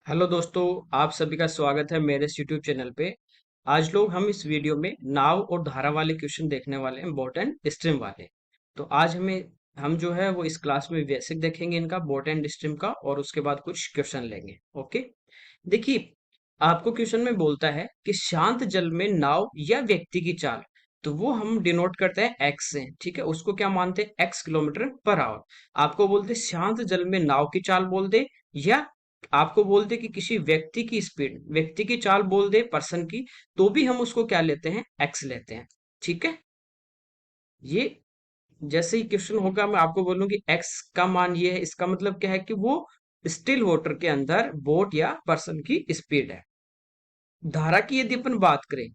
Hello दोस्तों, आप सभी का स्वागत है मेरे इस यूट्यूब चैनल पे। आज लोग हम इस वीडियो में नाव और धारा वाले क्वेश्चन देखने वाले हैं, बोट एंड स्ट्रीम वाले। तो आज हम जो है वो इस क्लास में बेसिक देखेंगे इनका, बोट एंड स्ट्रीम का, और उसके बाद कुछ क्वेश्चन लेंगे। ओके, देखिए, आपको क्वेश्चन में बोलता है कि शांत जल में नाव या व्यक्ति की चाल, तो वो हम डिनोट करते हैं एक्स से। ठीक है, उसको क्या मानते हैं? X kilometre per our. आपको बोलते हैं शांत जल में नाव की चाल बोल दे, या आपको बोल दे कि किसी व्यक्ति की स्पीड, व्यक्ति की चाल बोल दे, पर्सन की, तो भी हम उसको क्या लेते हैं? एक्स लेते हैं। ठीक है, ये जैसे ही क्वेश्चन होगा मैं आपको बोलूंगी एक्स का मान ये है, इसका मतलब क्या है कि वो स्टिल वाटर के अंदर बोट या पर्सन की स्पीड है। धारा की यदि अपन बात करें,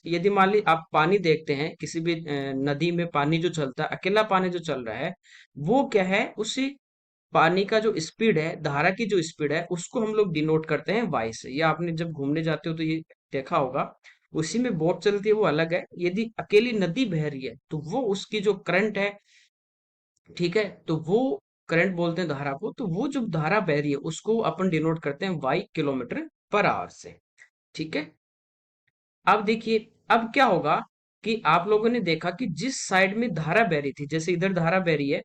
यदि मान ली आप पानी देखते हैं, किसी भी नदी में पानी जो चलता है, अकेला पानी जो चल रहा है, वो क्या है? उसी पानी का जो स्पीड है, धारा की जो स्पीड है, उसको हम लोग डिनोट करते हैं वाई से। या आपने जब घूमने जाते हो तो ये देखा होगा, उसी में बोट चलती है, वो अलग है। यदि अकेली नदी बह रही है तो वो उसकी जो करंट है, ठीक है, तो वो करंट बोलते हैं धारा को। तो वो जो धारा बह रही है उसको अपन डिनोट करते हैं वाई किलोमीटर पर आवर से। ठीक है, अब देखिए, अब क्या होगा कि आप लोगों ने देखा कि जिस साइड में धारा बह रही थी, जैसे इधर धारा बह रही है,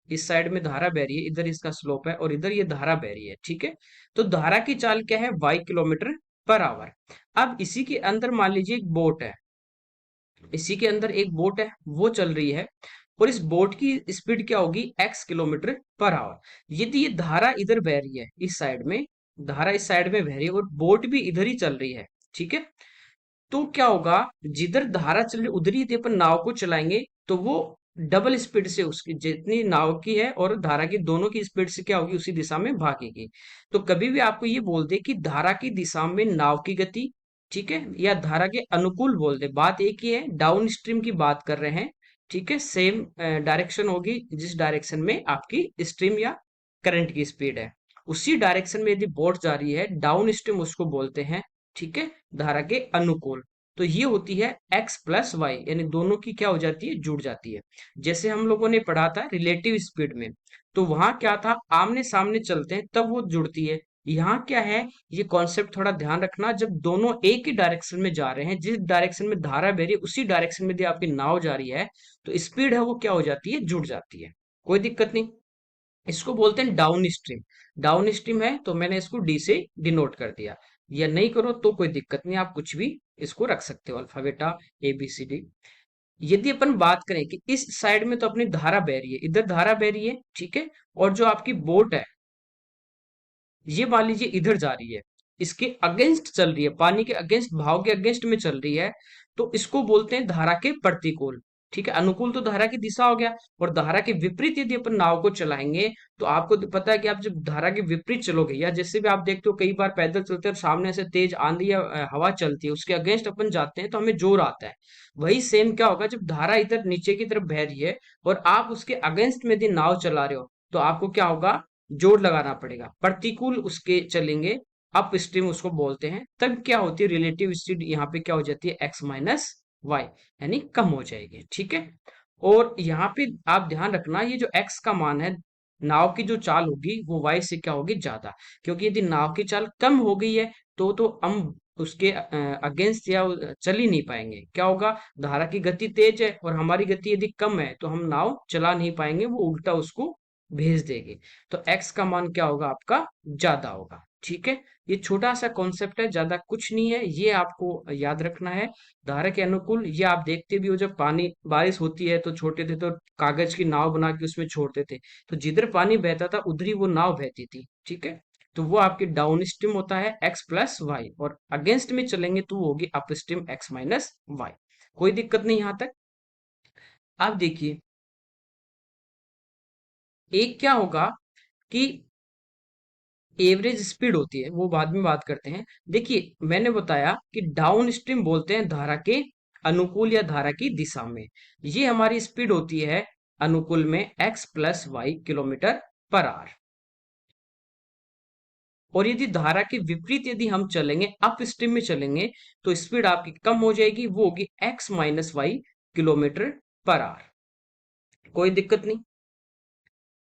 इस साइड में धारा बह रही है, इधर इसका स्लोप है, और इधर ये धारा बह रही है। ठीक है, तो धारा की चाल क्या है? Y kilometre per hour. अब इसी के अंदर मान लीजिए एक बोट है, इसी के अंदर एक बोट है, वो चल रही है, और इस बोट की स्पीड क्या होगी? X kilometre per our. यदि ये धारा इधर बह रही है, इस साइड में धारा इस साइड में बह रही है, और बोट भी इधर ही चल रही है, ठीक है, तो क्या होगा? जिधर धारा चल रही उधर ही यदि अपन नाव को चलाएंगे, तो वो डबल स्पीड से, उसकी जितनी नाव की है और धारा की दोनों की स्पीड से क्या होगी? उसी दिशा में भागेगी। तो कभी भी आपको ये बोल दे कि धारा की दिशा में नाव की गति, ठीक है, या धारा के अनुकूल बोल दे, बात एक ही है, डाउन स्ट्रीम की बात कर रहे हैं। ठीक है, सेम डायरेक्शन होगी, जिस डायरेक्शन में आपकी स्ट्रीम या करंट की स्पीड है, उसी डायरेक्शन में यदि बोट जा रही है, डाउन स्ट्रीम उसको बोलते हैं। ठीक है, धारा के अनुकूल। तो ये होती है एक्स प्लस वाई, यानी दोनों की क्या हो जाती है? जुड़ जाती है। जैसे हम लोगों ने पढ़ा था रिलेटिव स्पीड में, तो वहां क्या था? आमने सामने चलते हैं तब वो जुड़ती है। यहाँ क्या है? ये कॉन्सेप्ट थोड़ा ध्यान रखना, जब दोनों एक ही डायरेक्शन में जा रहे हैं, जिस डायरेक्शन में धारा बह रही है उसी डायरेक्शन में यदि आपकी नाव जा रही है, तो स्पीड है वो क्या हो जाती है? जुड़ जाती है। कोई दिक्कत नहीं। इसको बोलते हैं डाउन स्ट्रीम। डाउन स्ट्रीम है तो मैंने इसको डी से डिनोट कर दिया, या नहीं करो तो कोई दिक्कत नहीं, आप कुछ भी इसको रख सकते हो, अल्फाबेटा ए बी सी डी। यदि अपन बात करें कि इस साइड में तो अपनी धारा बह रही है, इधर धारा बह रही है, ठीक है, और जो आपकी बोट है, ये मान लीजिए इधर जा रही है, इसके अगेंस्ट चल रही है, पानी के अगेंस्ट, भाव के अगेंस्ट में चल रही है, तो इसको बोलते हैं धारा के प्रतिकूल। ठीक है, अनुकूल तो धारा की दिशा हो गया, और धारा के विपरीत यदि अपन नाव को चलाएंगे, तो आपको तो पता है कि आप जब धारा के विपरीत चलोगे, या जैसे भी आप देखते हो कई बार पैदल चलते हैं और सामने से तेज आंधी या हवा चलती है, उसके अगेंस्ट अपन जाते हैं तो हमें जोर आता है। वही सेम क्या होगा? जब धारा इधर नीचे की तरफ बह रही है और आप उसके अगेंस्ट में यदि नाव चला रहे हो, तो आपको क्या होगा? जोर लगाना पड़ेगा, प्रतिकूल उसके चलेंगे, अप स्ट्रीम उसको बोलते हैं। तब क्या होती है? रिलेटिव स्पीड यहाँ पे क्या हो जाती है? एक्स माइनस वाई, यानी कम हो जाएगी। ठीक है, और यहाँ पे आप ध्यान रखना, ये जो एक्स का मान है, नाव की जो चाल होगी वो वाई से क्या होगी? ज्यादा। क्योंकि यदि नाव की चाल कम हो गई है, तो हम उसके अगेंस्ट या चल ही नहीं पाएंगे। क्या होगा? धारा की गति तेज है और हमारी गति यदि कम है, तो हम नाव चला नहीं पाएंगे, वो उल्टा उसको भेज देगी। तो x का मान क्या होगा? आपका ज्यादा होगा। ठीक है, ये छोटा सा कॉन्सेप्ट है, ज्यादा कुछ नहीं है, ये आपको याद रखना है। धारा के अनुकूल, ये आप देखते भी हो, जब पानी बारिश होती है तो छोटे थे तो कागज की नाव बना के उसमें छोड़ते थे, तो जिधर पानी बहता था उधर ही वो नाव बहती थी। ठीक है, तो वो आपकी डाउन स्ट्रीम होता है एक्स प्लस वाई, और अगेंस्ट में चलेंगे तो वो होगी upstream x minus y. कोई दिक्कत नहीं यहां तक। आप देखिए, एक क्या होगा कि एवरेज स्पीड होती है, वो बाद में बात करते हैं। देखिए, मैंने बताया कि डाउन स्ट्रीम बोलते हैं धारा के अनुकूल या धारा की दिशा में। ये हमारी स्पीड होती है अनुकूल में x plus y kilometre per hour. और यदि धारा के विपरीत यदि हम चलेंगे, अप स्ट्रीम में चलेंगे, तो स्पीड आपकी कम हो जाएगी, वो होगी x minus y kilometre per hour. कोई दिक्कत नहीं।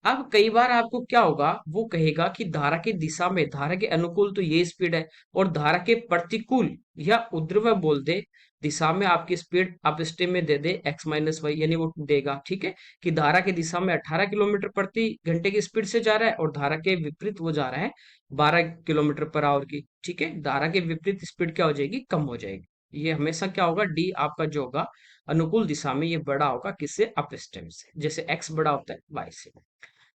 अब कई बार आपको क्या होगा, वो कहेगा कि धारा की दिशा में, धारा के अनुकूल तो ये स्पीड है, और धारा के प्रतिकूल या ऊर्ध्वाधर बोल दे दिशा में आपकी स्पीड अपस्ट्रीम में दे दे एक्स माइनस वाई, यानी वो देगा, ठीक है, कि धारा की दिशा में 18 किलोमीटर प्रति घंटे की स्पीड से जा रहा है और धारा के विपरीत वो जा रहा है 12 किलोमीटर पर आवर की, ठीक है। धारा के विपरीत स्पीड क्या हो जाएगी, कम हो जाएगी। ये हमेशा क्या होगा, डी आपका जो होगा अनुकूल दिशा में, ये बड़ा होगा किससे, अपस्ट्रीम से, जैसे एक्स बड़ा होता है वाई से।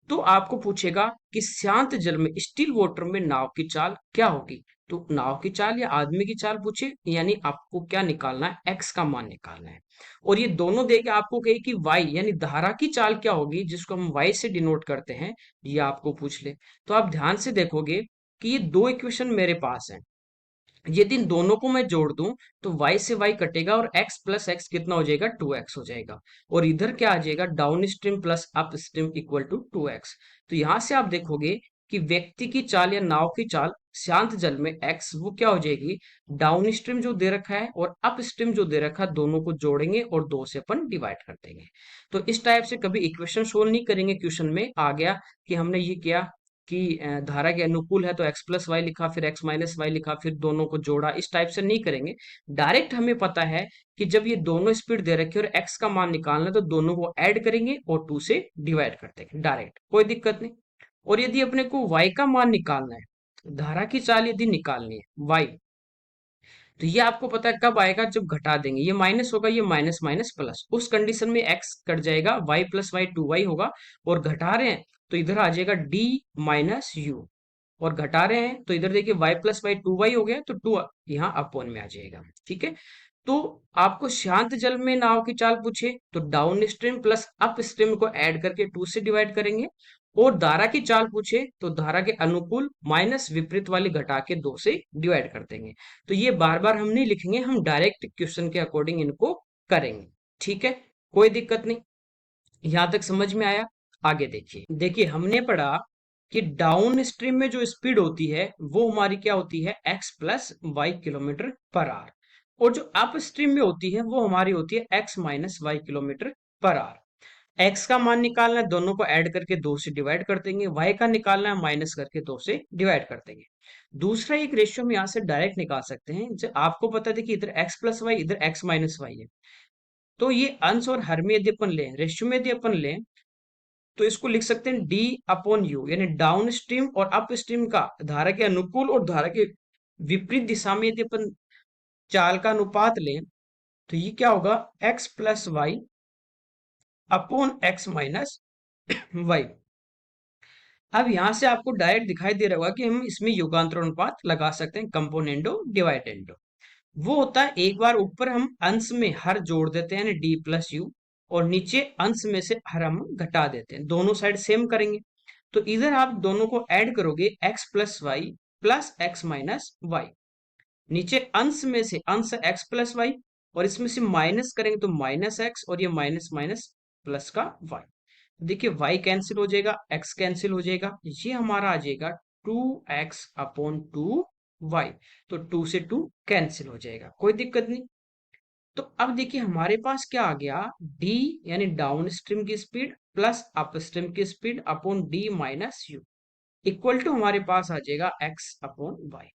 तो आपको पूछेगा कि शांत जल में, स्टिल वाटर में नाव की चाल क्या होगी। तो नाव की चाल या आदमी की चाल पूछे, यानी आपको क्या निकालना है, एक्स का मान निकालना है। और ये दोनों देके आपको कहे कि वाई यानी धारा की चाल क्या होगी, जिसको हम वाई से डिनोट करते हैं, ये आपको पूछ ले। तो आप ध्यान से देखोगे कि ये दो इक्वेशन मेरे पास हैं, यदि इन दोनों को मैं जोड़ दूं तो y से y कटेगा और x प्लस एक्स कितना हो जाएगा, 2x हो जाएगा। और इधर क्या आ जाएगा, downstream plus upstream equal to 2x। तो यहां से आप देखोगे कि व्यक्ति की चाल या नाव की चाल शांत जल में x वो क्या हो जाएगी, डाउन स्ट्रीम जो दे रखा है और अप स्ट्रीम जो दे रखा है, दोनों को जोड़ेंगे और दो से अपन डिवाइड कर देंगे। तो इस टाइप से कभी इक्वेशन सोल्व नहीं करेंगे, क्वेश्चन में आ गया कि हमने ये किया कि धारा के अनुकूल है तो x प्लस वाई लिखा, फिर x माइनस वाई लिखा, फिर दोनों को जोड़ा, इस टाइप से नहीं करेंगे। डायरेक्ट हमें पता है कि जब ये दोनों स्पीड दे रखी है और x का मान निकालना है तो दोनों को ऐड करेंगे और 2 से डिवाइड कर देंगे डायरेक्ट, कोई दिक्कत नहीं। और यदि अपने को y का मान निकालना है, धारा की चाल यदि निकालनी है y, तो ये आपको पता है कब आएगा, जब घटा देंगे, ये माइनस होगा, ये माइनस माइनस प्लस, उस कंडीशन में x कट जाएगा, y प्लस वाई 2y होगा। और घटा रहे हैं तो इधर आ जाएगा d माइनस यू, और घटा रहे हैं तो इधर देखिए y प्लस वाई 2y हो गया, तो 2 यहाँ अपोन में आ जाएगा, ठीक है। तो आपको शांत जल में नाव की चाल पूछे तो down stream plus up stream को ऐड करके 2 से डिवाइड करेंगे। और धारा की चाल पूछे तो धारा के अनुकूल माइनस विपरीत वाली घटा के 2 से डिवाइड कर देंगे। तो ये बार बार हम नहीं लिखेंगे, हम डायरेक्ट क्वेश्चन के अकॉर्डिंग इनको करेंगे, ठीक है, कोई दिक्कत नहीं। यहां तक समझ में आया। आगे देखिए, देखिए हमने पढ़ा कि डाउन स्ट्रीम में जो स्पीड होती है वो हमारी क्या होती है, x plus y kilometre per hour, और जो अप स्ट्रीम में होती है वो हमारी होती है x minus y kilometre per hour. x का मान निकालना है, दोनों को ऐड करके 2 से डिवाइड कर देंगे, y का निकालना है, माइनस करके 2 से डिवाइड कर देंगे। दूसरा एक रेशियो हम यहाँ से डायरेक्ट निकाल सकते हैं, जब आपको पता है कि इधर x प्लस वाई, इधर x माइनस वाई है, तो ये अंश और हर में यदि अपन लें, रेशियो में यदि अपन लें, तो इसको लिख सकते हैं डी अपॉन यू, यानी डाउन स्ट्रीम और अप स्ट्रीम का धारा के अनुकूल और धारा के विपरीत दिशा में यदि अपन चाल का अनुपात लें, तो ये क्या होगा, x plus y upon x minus y. अब यहां से आपको डायरेक्ट दिखाई दे रहा होगा कि हम इसमें युगांतर अनुपात लगा सकते हैं, कंपोनेंडो डिवाइडेंडो। वो होता है, एक बार ऊपर हम अंश में हर जोड़ देते हैं, डी प्लस यू, और नीचे अंश में से हर हम घटा देते हैं, दोनों साइड सेम करेंगे। तो इधर आप दोनों को ऐड करोगे, x plus y plus x minus y, नीचे अंश में से अंश x प्लस वाई, और इसमें से माइनस करेंगे तो माइनस एक्स, और ये माइनस माइनस प्लस का y। देखिए y कैंसिल हो जाएगा, x कैंसिल हो जाएगा, ये हमारा आ जाएगा 2x अपॉन 2y। तो 2 से 2 कैंसिल हो जाएगा, कोई दिक्कत नहीं। तो अब देखिए हमारे पास क्या आ गया, d यानी डाउन स्ट्रीम की स्पीड प्लस अप स्ट्रीम की speed upon d minus u, equal to हमारे पास आ जाएगा x अपॉन वाई।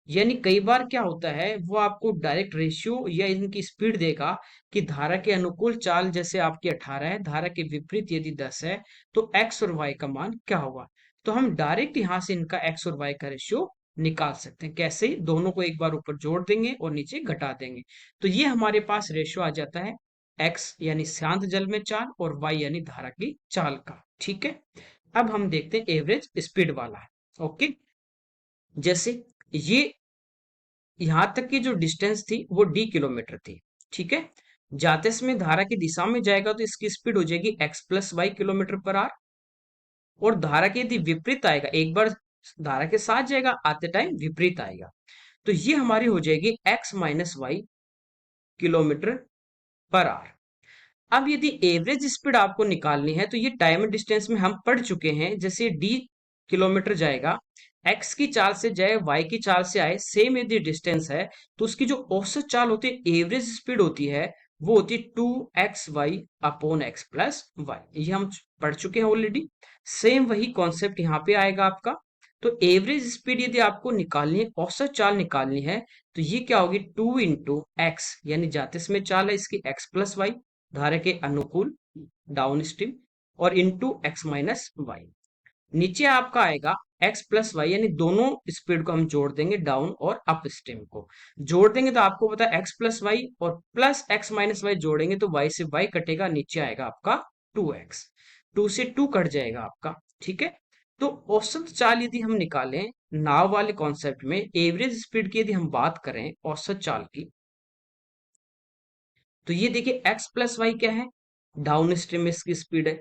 यानी कई बार क्या होता है, वो आपको डायरेक्ट रेशियो या इनकी स्पीड देगा कि धारा के अनुकूल चाल जैसे आपकी 18 है, धारा के विपरीत यदि 10 है, तो x और y का मान क्या होगा। तो हम डायरेक्ट यहां से इनका x और y का रेशियो निकाल सकते हैं, कैसे, दोनों को एक बार ऊपर जोड़ देंगे और नीचे घटा देंगे। तो ये हमारे पास रेशियो आ जाता है x यानी शांत जल में चाल और y यानी धारा की चाल का, ठीक है। अब हम देखते हैं एवरेज स्पीड वाला, ओके। जैसे ये यहां तक की जो डिस्टेंस थी वो d किलोमीटर थी, ठीक है। जाते समय धारा की दिशा में जाएगा तो इसकी स्पीड हो जाएगी x plus y kilometre per hour, और धारा के यदि विपरीत आएगा, एक बार धारा के साथ जाएगा, आते टाइम विपरीत आएगा, तो ये हमारी हो जाएगी x minus y kilometre per hour. अब यदि एवरेज स्पीड आपको निकालनी है तो ये टाइम डिस्टेंस में हम पढ़ चुके हैं, जैसे d किलोमीटर जाएगा, x की चाल से जाए, y की चाल से आए, सेम यदि डिस्टेंस है, तो उसकी जो औसत चाल होती है, एवरेज स्पीड होती है, वो होती है 2xy/x+y। ये हम पढ़ चुके हैं ऑलरेडी। सेम वही कॉन्सेप्ट यहाँ पे आएगा आपका। तो एवरेज स्पीड यदि आपको निकालनी है, औसत चाल निकालनी है, तो ये क्या होगी, 2 × x, यानी जाते समय चाल है इसकी x+y, धारा के अनुकूल डाउन स्ट्रीम, और इंटू x-y। नीचे आपका आएगा x+y, यानी दोनों स्पीड को हम जोड़ देंगे, डाउन और अप स्ट्रीम को जोड़ देंगे, तो आपको पता है x+y और प्लस x-y जोड़ेंगे तो y से y कटेगा, नीचे आएगा आपका 2x, 2 से 2 कट जाएगा आपका। ठीक है। तो औसत चाल यदि हम निकालें नाव वाले कॉन्सेप्ट में, एवरेज स्पीड की यदि हम बात करें औसत चाल की, तो ये देखिए x+y क्या है, डाउन स्ट्रीम में इसकी स्पीड है,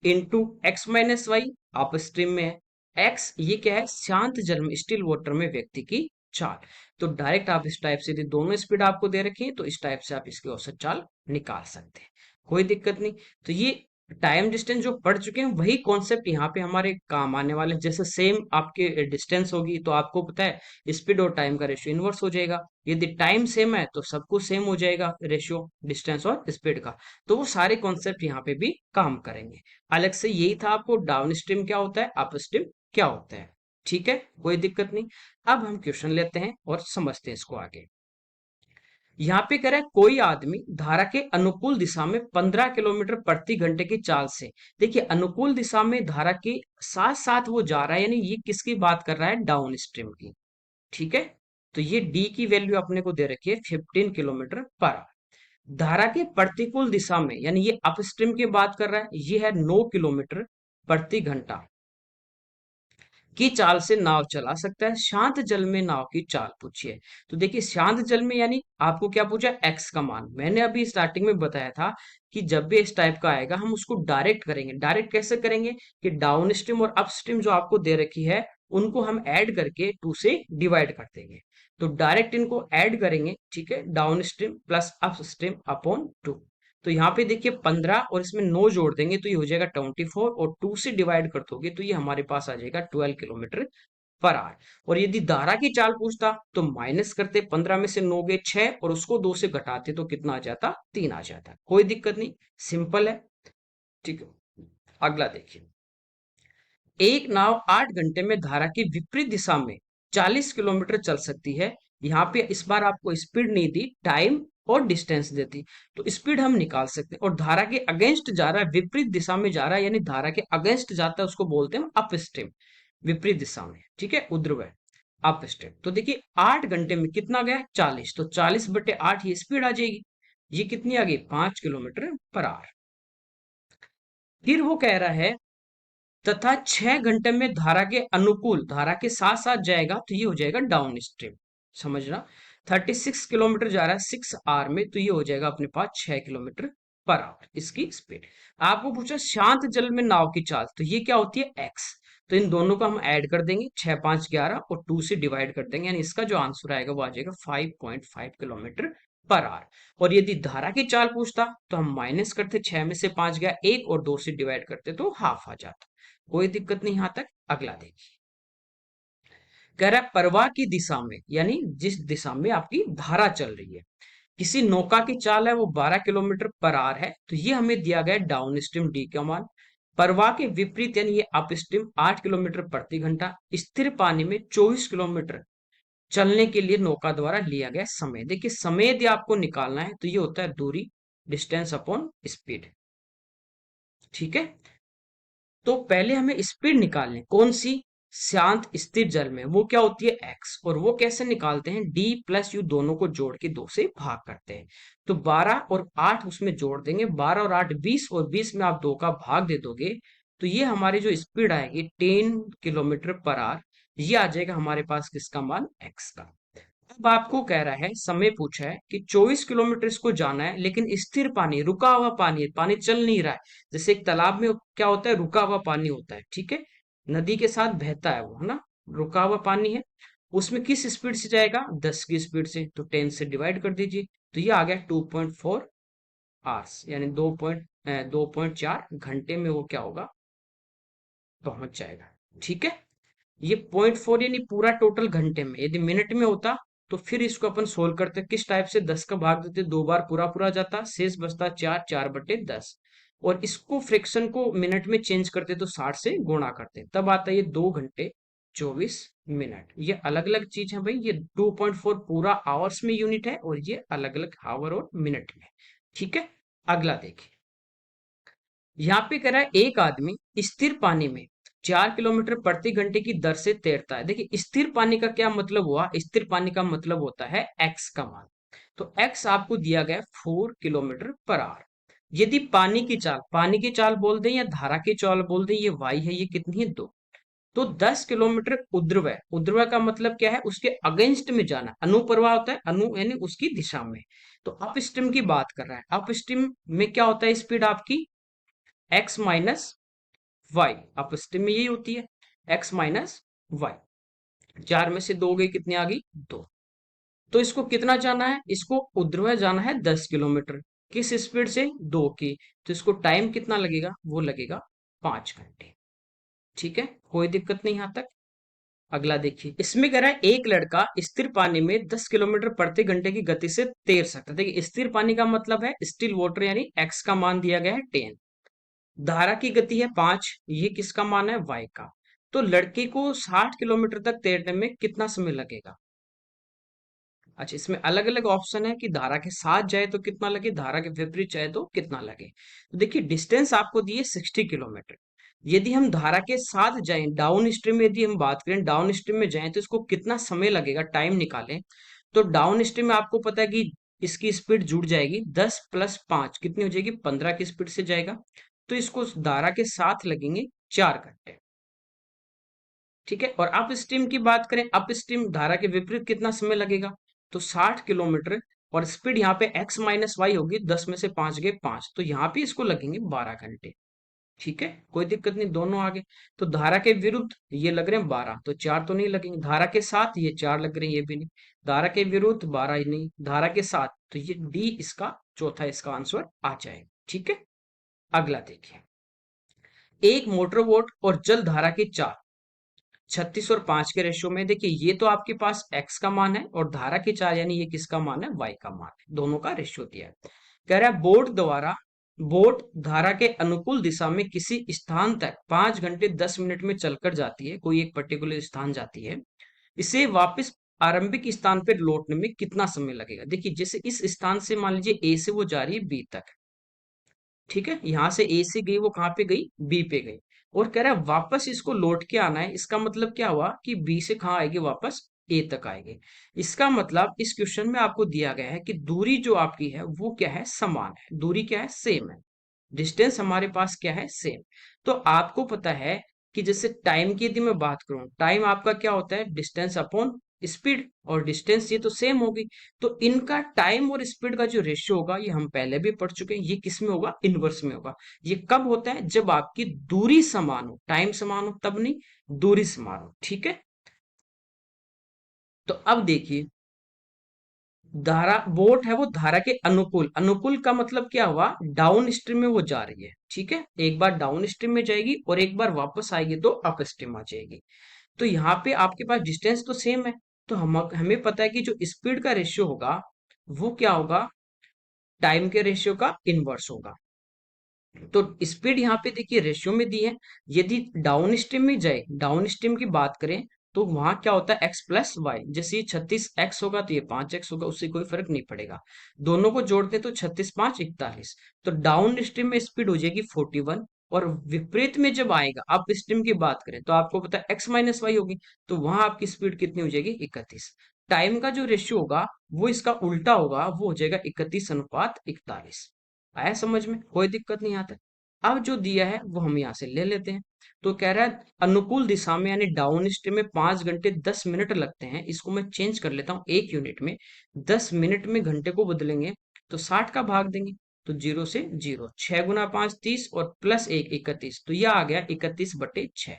इंटू x-y अप स्ट्रीम में है। x ये क्या है, शांत जल में, स्टिल वाटर में व्यक्ति की चाल। तो डायरेक्ट आप इस टाइप से, यदि दोनों स्पीड आपको दे रखी है तो इस टाइप से आप इसकी औसत चाल निकाल सकते हैं, कोई दिक्कत नहीं। तो ये टाइम डिस्टेंस जो पढ़ चुके हैं वही कॉन्सेप्ट यहाँ पे हमारे काम आने वाले हैं। जैसे सेम आपके डिस्टेंस होगी तो आपको पता है स्पीड और टाइम का रेशियो इनवर्स हो जाएगा। यदि टाइम सेम है तो सब कुछ सेम हो जाएगा, रेशियो डिस्टेंस और स्पीड का। तो वो सारे कॉन्सेप्ट यहाँ पे भी काम करेंगे। अलग से यही था आपको डाउन स्ट्रीम क्या होता है, अप स्ट्रीम क्या होता है। ठीक है, कोई दिक्कत नहीं। अब हम क्वेश्चन लेते हैं और समझते हैं इसको आगे। यहाँ पे कह रहा है कोई आदमी धारा के अनुकूल दिशा में 15 किलोमीटर प्रति घंटे की चाल से, देखिए अनुकूल दिशा में धारा के साथ साथ वो जा रहा है, यानी ये किसकी बात कर रहा है, डाउन स्ट्रीम की। ठीक है। तो ये डी की वैल्यू अपने को दे रखी है 15 किलोमीटर पर आवर। धारा के प्रतिकूल दिशा में, यानी ये अपस्ट्रीम की बात कर रहा है, ये है 9 किलोमीटर प्रति घंटा की चाल से नाव चला सकता है। शांत जल में नाव की चाल पूछी है। तो देखिए शांत जल में यानी आपको क्या पूछा, एक्स का मान। मैंने अभी स्टार्टिंग में बताया था कि जब भी इस टाइप का आएगा हम उसको डायरेक्ट करेंगे। डायरेक्ट कैसे करेंगे कि डाउन स्ट्रीम और अप स्ट्रीम जो आपको दे रखी है उनको हम ऐड करके 2 से डिवाइड कर देंगे। तो डायरेक्ट इनको ऐड करेंगे, ठीक है, down stream plus up stream upon 2। तो यहाँ पे देखिए 15 और इसमें 9 जोड़ देंगे तो ये हो जाएगा 24, और 2 से डिवाइड कर दोगे तो ये हमारे पास आ जाएगा 12 किलोमीटर पर आवर। और यदि धारा की चाल पूछता तो माइनस करते, 15 में से 9 गए 6 और उसको 2 से घटाते तो कितना आ जाता, 3 आ जाता। कोई दिक्कत नहीं, सिंपल है। ठीक है, अगला देखिए। एक नाव 8 घंटे में धारा की विपरीत दिशा में 40 किलोमीटर चल सकती है। यहाँ पे इस बार आपको स्पीड नहीं दी, टाइम और डिस्टेंस देती, तो स्पीड हम निकाल सकते हैं। और धारा के अगेंस्ट जा रहा है, विपरीत दिशा में जा रहा है, यानी धारा के अगेंस्ट जाता है, उसको बोलते हैं अप स्ट्रीम, विपरीत दिशा में। ठीक है, ऊर्ध्व अप स्ट्रीम। तो देखिए 8 घंटे में कितना गया, 40, तो 40/8 ये स्पीड आ जाएगी। ये कितनी आ गई, 5 किलोमीटर पर आवर। फिर वो कह रहा है तथा 6 घंटे में धारा के अनुकूल, धारा के साथ साथ जाएगा तो ये हो जाएगा डाउन स्ट्रीम। समझना, 36 किलोमीटर जा रहा है 6 आवर में, तो ये हो जाएगा अपने पास 6 किलोमीटर पर आवर इसकी स्पीड। आपको पूछा शांत जल में नाव की चाल, तो ये क्या होती है, एक्स। तो इन दोनों को हम ऐड कर देंगे, 6 5 11 और 2 से डिवाइड कर देंगे, यानी इसका जो आंसर आएगा वो आ जाएगा 5.5 किलोमीटर पर आवर। और यदि धारा की चाल पूछता तो हम माइनस करते, 6 में से 5 गया 1 और 2 से डिवाइड करते तो हाफ आ जाता। कोई दिक्कत नहीं यहां तक। अगला देखिए, कह रहा है प्रवाह की दिशा में, यानी जिस दिशा में आपकी धारा चल रही है, किसी नौका की चाल है वो 12 किलोमीटर पर आवर है, तो ये हमें दिया गया डाउन स्ट्रीम डी का मान। प्रवाह के विपरीत यानी ये अप स्ट्रीम 8 किलोमीटर प्रति घंटा, स्थिर पानी में 24 किलोमीटर चलने के लिए नौका द्वारा लिया गया समय। देखिए समय यदि आपको निकालना है तो ये होता है दूरी, डिस्टेंस अपॉन स्पीड। ठीक है, तो पहले हमें स्पीड निकालनी है, कौन सी, शांत स्थिर जल में, वो क्या होती है, एक्स। और वो कैसे निकालते हैं, डी प्लस यू दोनों को जोड़ के 2 से भाग करते हैं। तो 12 और 8 उसमें जोड़ देंगे, 12 और 8 20, और 20 में आप 2 का भाग दे दोगे तो ये हमारी जो स्पीड आएगी 10 किलोमीटर पर आवर, ये आ जाएगा हमारे पास किसका मान, एक्स का। अब आपको कह रहा है, समय पूछा है कि 24 किलोमीटर इसको जाना है, लेकिन स्थिर पानी, रुका हुआ पानी है, पानी चल नहीं रहा है। जैसे एक तालाब में क्या होता है, रुका हुआ पानी होता है, ठीक है, नदी के साथ बहता है वो, है ना, रुका हुआ पानी है। उसमें किस स्पीड से जाएगा, 10 की स्पीड से, तो 10 से डिवाइड कर दीजिए, तो ये आ गया 2.4 आवर्स, यानी 2.4 घंटे में वो क्या होगा, पहुंच जाएगा। ठीक है, ये 0.4 यानी पूरा टोटल घंटे में, यदि मिनट में होता तो फिर इसको अपन सोल्व करते हैं किस टाइप से, 10 का भाग देते, 2 बार पूरा पूरा जाता, शेष बचता 4, 4/10। और इसको फ्रैक्शन को मिनट में चेंज करते तो 60 से गुणा करते, तब आता है ये 2 घंटे 24 मिनट। ये अलग अलग चीज है भाई, ये 2.4 पूरा आवर्स में यूनिट है, और ये अलग अलग आवर और मिनट में। ठीक है, अगला देखिए। यहाँ पे कह रहा है एक आदमी स्थिर पानी में 4 किलोमीटर प्रति घंटे की दर से तैरता है। देखिए स्थिर पानी का क्या मतलब हुआ, स्थिर पानी का मतलब होता है एक्स का मान। तो एक्स आपको दिया गया 4 किलोमीटर पर आवर। यदि पानी की चाल बोल दें या धारा की चाल बोल दें, ये वाई है, ये कितनी है 2। तो 10 किलोमीटर उर्ध्व, उर्ध्व का मतलब क्या है, उसके अगेंस्ट में जाना, अनुप्रवाह होता है, अनु यानी उसकी दिशा में। तो अप स्ट्रीम की बात कर रहा है, अप स्ट्रीम में क्या होता है, स्पीड आपकी एक्स माइनस वाई, अपस्ट्रीम में यही होती है, एक्स माइनस वाई। 4 में से 2 गई, कितनी आ गई 2। तो इसको कितना जाना है, इसको ऊर्ध्व जाना है 10 किलोमीटर, किस स्पीड से 2 की। तो इसको टाइम कितना लगेगा, वो लगेगा 5 घंटे। ठीक है, कोई दिक्कत नहीं यहां तक। अगला देखिए, इसमें कह रहा है एक लड़का स्थिर पानी में 10 किलोमीटर प्रति घंटे की गति से तैर सकता है। देखिए स्थिर पानी का मतलब है स्टिल वाटर, यानी एक्स का मान दिया गया है 10, धारा की गति है 5, ये किसका मान है, वाई का। तो लड़के को 60 किलोमीटर तक तैरने में कितना समय लगेगा। अच्छा, इसमें अलग अलग ऑप्शन है कि धारा के साथ जाए तो कितना लगे, धारा के विपरीत जाए तो कितना लगे। तो देखिए डिस्टेंस आपको दिए 60 किलोमीटर। यदि हम धारा के साथ जाएं, डाउन स्ट्रीम में यदि हम बात करें, डाउन स्ट्रीम में जाएं तो इसको कितना समय लगेगा, टाइम निकालें। तो डाउन स्ट्रीम में आपको पता है कि इसकी स्पीड जुड़ जाएगी, 10 + 5 कितनी हो जाएगी, 15 की स्पीड से जाएगा। तो इसको उस धारा के साथ लगेंगे 4 घंटे। ठीक है, और अप स्ट्रीम की बात करें, अप स्ट्रीम धारा के विपरीत कितना समय लगेगा, तो 60 किलोमीटर। और स्पीड यहाँ पे x माइनस वाई होगी, 10 में से 5 गए 5, तो यहाँ पे इसको लगेंगे 12 घंटे। ठीक है, कोई दिक्कत नहीं, दोनों आगे। तो धारा के विरुद्ध ये लग रहे हैं 12, तो 4 तो नहीं लगेंगे, धारा के साथ ये 4 लग रहे हैं, ये भी नहीं। धारा के विरुद्ध 12 ही नहीं, धारा के साथ, तो ये डी इसका चौथा इसका आंसर आ जाएगा। ठीक है, अगला देखिए। एक मोटर बोट और जल धारा की चाल 36 और 5 के रेशियो में। देखिए ये तो आपके पास x का मान है, और धारा की चाल यानी ये किसका मान है, y का मान है, दोनों का रेशियो दिया है। कह रहा है बोट धारा के अनुकूल दिशा में किसी स्थान तक 5 घंटे 10 मिनट में चलकर जाती है, कोई एक पर्टिकुलर स्थान जाती है, इसे वापस आरंभिक स्थान पर लौटने में कितना समय लगेगा। देखिए जैसे इस स्थान से मान लीजिए ए से वो जा रही है बी तक, ठीक है, यहां से ए से गई, वो कहां पे गई, बी पे गई। और कह रहा है वापस इसको लौट के आना है, इसका मतलब क्या हुआ कि बी से कहां आएगी, वापस ए तक आएगी। इसका मतलब इस क्वेश्चन में आपको दिया गया है कि दूरी जो आपकी है वो क्या है, समान है, दूरी क्या है, सेम है, डिस्टेंस हमारे पास क्या है, सेम। तो आपको पता है कि जैसे टाइम की यदि मैं बात करूं, टाइम आपका क्या होता है, डिस्टेंस अपॉन स्पीड, और डिस्टेंस ये तो सेम होगी। तो इनका टाइम और स्पीड का जो रेशियो होगा, ये हम पहले भी पढ़ चुके हैं, ये किस में होगा, इनवर्स में होगा। ये कब होता है, जब आपकी दूरी समान हो, टाइम समान हो तब नहीं, दूरी समान हो। ठीक है, तो अब देखिए, धारा बोट है वो धारा के अनुकूल, अनुकूल का मतलब क्या हुआ, डाउन स्ट्रीम में वो जा रही है। ठीक है, एक बार डाउन स्ट्रीम में जाएगी और एक बार वापस आएगी तो अप स्ट्रीम आ जाएगी। तो यहाँ पे आपके पास डिस्टेंस तो सेम है, तो हमें पता है कि जो स्पीड का रेशियो होगा वो क्या होगा, टाइम के रेशियो का इनवर्स होगा। तो स्पीड यहाँ पे देखिए रेशियो में दी है। यदि डाउन स्ट्रीम में जाए, डाउन स्ट्रीम की बात करें, तो वहां क्या होता है, x + y, जैसे ये 36x होगा तो ये 5x होगा, उससे कोई फर्क नहीं पड़ेगा। दोनों को जोड़ते तो 36 × 5 = 41। तो डाउन स्ट्रीम में स्पीड हो जाएगी 41, और विपरीत में जब आएगा, अप स्ट्रीम की बात करें, तो आपको पता है x माइनस वाई होगी, तो वहां आपकी स्पीड कितनी हो जाएगी, 31। टाइम का जो रेशियो होगा वो इसका उल्टा होगा, वो हो जाएगा 31:41। आया समझ में, कोई दिक्कत नहीं आता। अब जो दिया है वो हम यहाँ से ले लेते हैं। तो कह रहा है अनुकूल दिशा में यानी डाउन स्ट्रीम में 5 घंटे 10 मिनट लगते हैं, इसको मैं चेंज कर लेता हूँ एक यूनिट में, 10 मिनट में घंटे को बदलेंगे, तो 60 का भाग देंगे, तो 0 से 0, 6 × 5 30, और +1 31, तो यह आ गया 31/6।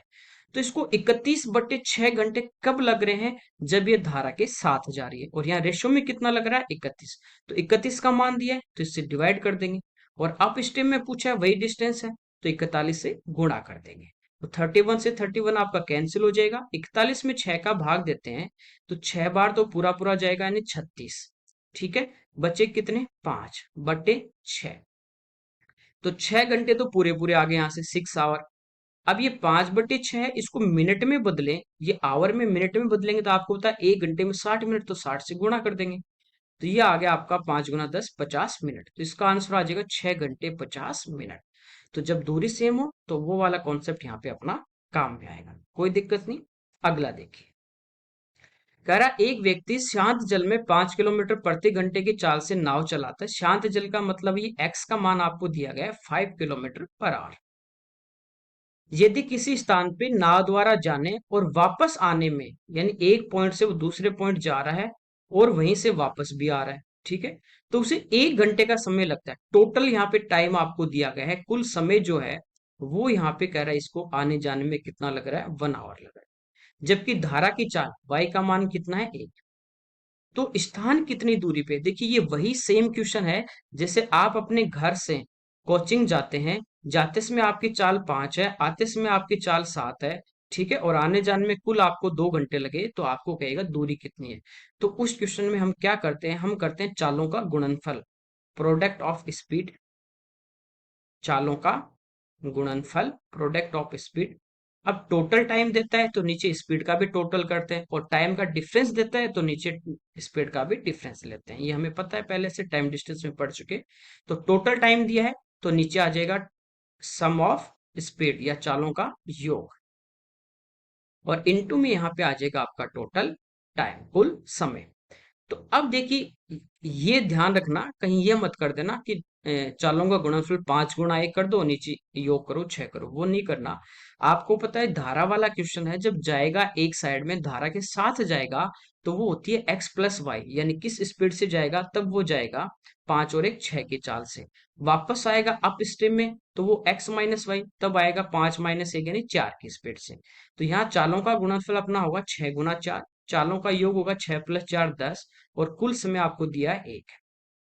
तो इसको 31/6 घंटे कब लग रहे हैं, जब ये धारा के साथ जा रही है, और यहाँ रेशो में कितना लग रहा है, 31। तो 31 का मान दिया है तो इससे डिवाइड कर देंगे, और अप स्ट्रीम में पूछा है वही डिस्टेंस है, तो 41 से गुणा कर देंगे। तो 31 से 31 आपका कैंसिल हो जाएगा। 41 में 6 का भाग देते हैं तो 6 बार तो पूरा पूरा जाएगा, यानी 36। ठीक है, बचे कितने, 5/6। तो 6 घंटे तो पूरे पूरे आ गए यहाँ से, 6 आवर। अब ये 5/6 है, इसको मिनट में बदलें, ये आवर में मिनट में बदलेंगे तो आपको पता है 1 घंटे में 60 मिनट, तो 60 से गुणा कर देंगे। तो ये आ गया आपका 5 × 10 50 मिनट। तो इसका आंसर आ जाएगा 6 घंटे 50 मिनट। तो जब दूरी सेम हो तो वो वाला कॉन्सेप्ट यहाँ पे अपना काम में आएगा, कोई दिक्कत नहीं। अगला देखिए, कह रहा एक व्यक्ति शांत जल में 5 किलोमीटर प्रति घंटे की चाल से नाव चलाता है। शांत जल का मतलब ये एक्स का मान आपको दिया गया है 5 किलोमीटर पर आवर। यदि किसी स्थान पे नाव द्वारा जाने और वापस आने में, यानी एक पॉइंट से वो दूसरे पॉइंट जा रहा है और वहीं से वापस भी आ रहा है, ठीक है, तो उसे 1 घंटे का समय लगता है। टोटल यहाँ पे टाइम आपको दिया गया है, कुल समय जो है वो यहाँ पे कह रहा है इसको आने जाने में कितना लग रहा है, 1 आवर लग रहा है। जबकि धारा की चाल y का मान कितना है, 1। तो स्थान कितनी दूरी पे, देखिए ये वही सेम क्वेश्चन है जैसे आप अपने घर से कोचिंग जाते हैं, जाते समय आपकी चाल 5 है, आते समय आपकी चाल 7 है, ठीक है, और आने जाने में कुल आपको 2 घंटे लगे, तो आपको कहेगा दूरी कितनी है। तो उस क्वेश्चन में हम क्या करते हैं, हम करते हैं चालों का गुणनफल, प्रोडक्ट ऑफ स्पीड, चालों का गुणनफल, प्रोडक्ट ऑफ स्पीड। अब टोटल टाइम देता है तो नीचे स्पीड का भी टोटल करते हैं, और टाइम का डिफरेंस देता है तो नीचे स्पीड का भी डिफरेंस लेते हैं। ये हमें पता है, पहले से टाइम डिस्टेंस में पढ़ चुके। तो टोटल टाइम दिया है तो नीचे आ जाएगा सम ऑफ स्पीड या चालों का योग, और इनटू में यहाँ पे आ जाएगा आपका टोटल टाइम, कुल समय। तो अब देखिए, ये ध्यान रखना कहीं ये मत कर देना कि चालों का गुणनफल 5 × 1 कर दो, नीचे योग करो 6 करो, वो नहीं करना। आपको पता है धारा वाला क्वेश्चन है, जब जाएगा एक साइड में धारा के साथ जाएगा तो वो होती है x+y, यानी किस स्पीड से जाएगा, तब वो जाएगा 5 और 1 6 की चाल से। वापस आएगा अप स्ट्रीम में तो वो x-y, तब आएगा 5 - 1 यानी 4 की स्पीड से। तो यहाँ चालों का गुणनफल अपना होगा 6 × 4, चालों का योग होगा 6 + 4 10, और कुल समय आपको दिया है 1।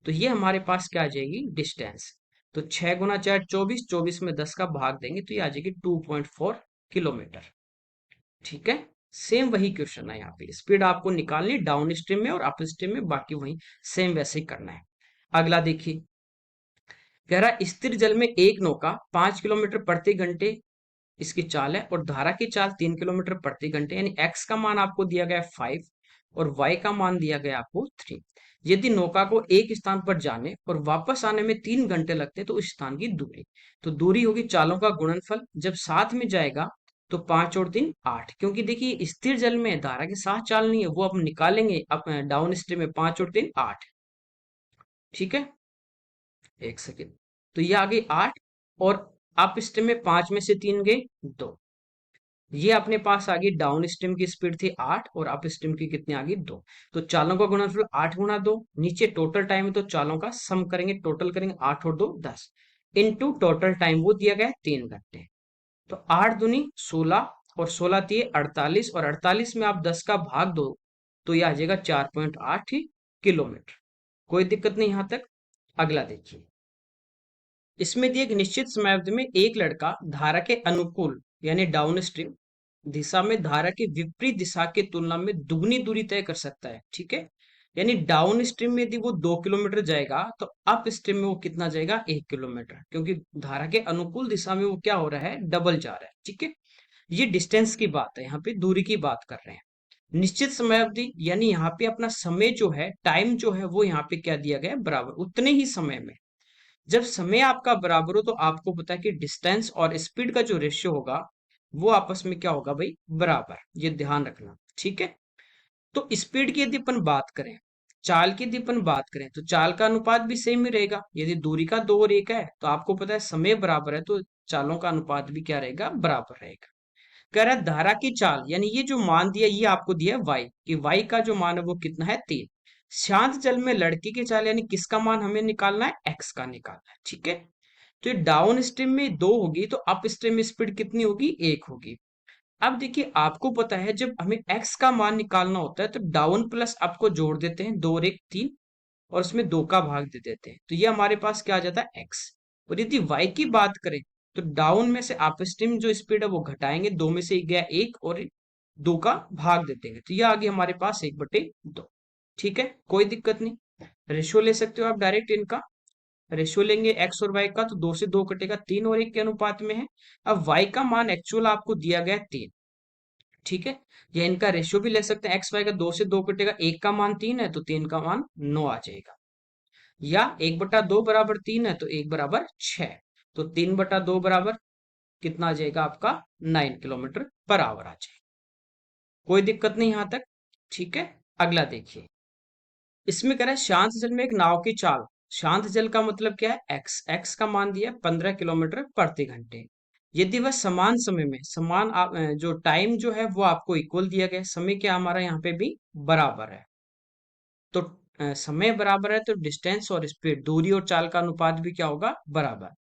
तो ये हमारे पास क्या आ जाएगी, डिस्टेंस। तो 6 × 4 24, 24 में 10 का भाग देंगे तो ये आ जाएगी 2.4 किलोमीटर। ठीक है, सेम वही क्वेश्चन है, यहाँ पे स्पीड आपको निकालनी डाउन स्ट्रीम में और अप स्ट्रीम में, बाकी वही सेम वैसे ही करना है। अगला देखिए, कह रहा स्थिर जल में एक नौका 5 किलोमीटर प्रति घंटे इसकी चाल है, और धारा की चाल 3 किलोमीटर प्रति घंटे, यानी x का मान आपको दिया गया है 5 और y का मान दिया गया आपको 3। यदि नौका को एक स्थान पर जाने और वापस आने में 3 घंटे लगते हैं तो उस स्थान की दूरी, तो दूरी होगी चालों का गुणनफल, जब साथ में जाएगा तो 5 और 3 8, क्योंकि देखिए स्थिर जल में धारा के साथ चाल नहीं है, वो अब निकालेंगे अब डाउन स्ट्रीम में 5 और 3 8। ठीक है, एक सेकेंड, तो ये आ गई 8, और अप स्ट्रीम में 5 में से 3 गए 2। ये अपने पास आ गई डाउन स्ट्रीम की स्पीड थी 8 और अप स्ट्रीम की कितनी आ गई 2। तो चालों का गुणनफल 8 × 2, नीचे टोटल टाइम है तो चालों का सम करेंगे, टोटल करेंगे 8 और 2 10, इनटू टोटल टाइम वो दिया गया है 3 घंटे। तो 8 दूनी 16 और 16 दिए 48, और 48 में आप 10 का भाग दो तो ये आ जाएगा 4.8 किलोमीटर। कोई दिक्कत नहीं यहाँ तक। अगला देखिए, इसमें दिए एक निश्चित समयावधि में एक लड़का धारा के अनुकूल यानी डाउन स्ट्रीम दिशा में धारा की विपरीत दिशा की तुलना में दुगनी दूरी तय कर सकता है। ठीक है, यानी डाउन स्ट्रीम में यदि वो 2 किलोमीटर जाएगा तो अप स्ट्रीम में वो कितना जाएगा, 1 किलोमीटर, क्योंकि धारा के अनुकूल दिशा में वो क्या हो रहा है, डबल जा रहा है। ठीक है, ये डिस्टेंस की बात है, यहाँ पे दूरी की बात कर रहे हैं। निश्चित समयावधि यानी यहाँ पे अपना समय जो है, टाइम जो है, वो यहाँ पे क्या दिया गया है, बराबर उतने ही समय में। जब समय आपका बराबर हो तो आपको पता है कि डिस्टेंस और स्पीड का जो रेशियो होगा वो आपस में क्या होगा भाई, बराबर। ये ध्यान रखना, ठीक है। तो स्पीड की यदि अपन बात करें, चाल की यदि अपन बात करें, तो चाल का अनुपात भी सेम ही रहेगा। यदि दूरी का 2 और 1 है तो आपको पता है समय बराबर है, तो चालों का अनुपात भी क्या रहेगा, बराबर रहेगा। कह रहा है धारा की चाल, यानी ये जो मान दिया ये आपको दिया है y, कि y का जो मान है वो कितना है, 3। शांत जल में लड़की की चाल यानी किसका मान हमें निकालना है, x का निकालना है। ठीक है, तो ये डाउन स्ट्रीम में 2 होगी तो अप स्ट्रीम में स्पीड कितनी होगी, 1 होगी। अब देखिए आपको पता है जब हमें x का मान निकालना होता है तो डाउन प्लस अप को जोड़ देते हैं, 2 और 1 3, और उसमें 2 का भाग दे देते हैं, तो ये हमारे पास क्या आ जाता है x। और यदि y की बात करें तो डाउन में से अपस्ट्रीम जो स्पीड है वो घटाएंगे, दो में से गया एक और दो का भाग दे देंगे, तो ये आ गया हमारे पास 1/2। ठीक है, कोई दिक्कत नहीं। रेशियो ले सकते हो आप डायरेक्ट इनका। रेशियो लेंगे एक्स और वाई का, तो 2 से 2 कटेगा, 3 और 1 के अनुपात में है। अब वाई का मान एक्चुअल आपको दिया गया है 3। ठीक है, या इनका रेशियो भी ले सकते हैं, एक्स वाई का 2 से 2 कटेगा, 1 का मान 3 है तो 3 का मान 9 आ जाएगा। या 1/2 बराबर 3 है तो 1 बराबर 6, तो 3/2 बराबर कितना आ जाएगा आपका 9 km/h आ जाएगा। कोई दिक्कत नहीं यहां तक। ठीक है, अगला देखिए। इसमें कह रहा है शांत जल में एक नाव की चाल। शांत जल का मतलब क्या है, एक्स, एक्स का मान दिया है 15 km/घंटे। यदि वह समान समय में जो टाइम जो है वो आपको इक्वल दिया गया है, समय क्या हमारा यहाँ पे भी बराबर है, तो समय बराबर है तो डिस्टेंस और स्पीड, दूरी और चाल का अनुपात भी क्या होगा, बराबर।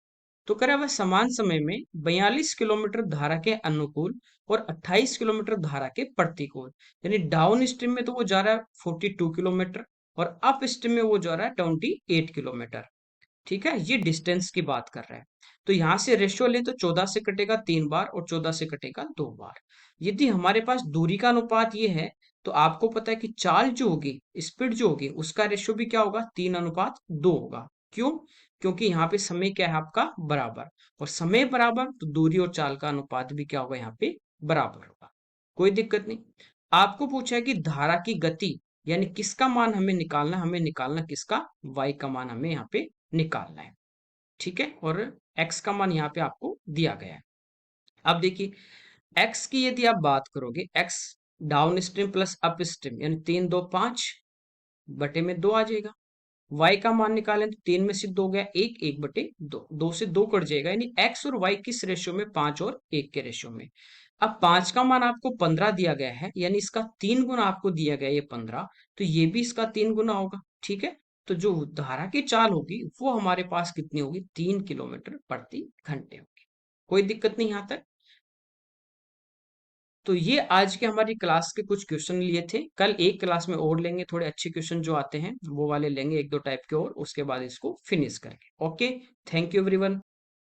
तो कह रहा है वह समान समय में 42 किलोमीटर धारा के अनुकूल और 28 किलोमीटर धारा के प्रतिकूल, यानी डाउन स्ट्रीम में तो वो जा रहा है 42 किलोमीटर, और अप स्ट्रीम में वो जा रहा है 28 किलोमीटर। ठीक है, ये डिस्टेंस की बात कर रहा है। तो यहां से रेशियो ले तो 14 से कटेगा 3 बार और 14 से कटेगा 2 बार। यदि हमारे पास दूरी का अनुपात ये है, तो आपको पता है कि चाल जो होगी, स्पीड जो होगी, उसका रेशियो भी क्या होगा, 3:2 होगा। क्यों? क्योंकि यहाँ पे समय क्या है आपका बराबर, और समय बराबर तो दूरी और चाल का अनुपात भी क्या होगा यहाँ पे बराबर होगा। कोई दिक्कत नहीं। आपको पूछा है कि धारा की गति, यानी किसका मान हमें निकालना है, हमें निकालना किसका, वाई का मान हमें यहाँ पे निकालना है। ठीक है, और एक्स का मान यहाँ पे आपको दिया गया है। अब देखिए, एक्स की यदि आप बात करोगे, x down stream plus up stream, यानी 3, 2, 5 बटे में 2 आ जाएगा। वाई का मान निकालें तो 3 में से 2 गया, 1, 1/2, 2 से 2 कट जाएगा, यानी एक्स और वाई किस रेशियो में, 5 और 1 के रेशियो में। अब 5 का मान आपको 15 दिया गया है, यानी इसका 3 गुना आपको दिया गया है, ये 15, तो ये भी इसका 3 गुना होगा। ठीक है, तो जो धारा की चाल होगी वो हमारे पास कितनी होगी, 3 km/घंटे होगी। कोई दिक्कत नहीं यहाँ तक। तो ये आज के हमारी क्लास के कुछ क्वेश्चन लिए थे। कल एक क्लास में और लेंगे, थोड़े अच्छे क्वेश्चन जो आते हैं वो वाले लेंगे, एक दो टाइप के, और उसके बाद इसको फिनिश करेंगे। Okay, thank you everyone.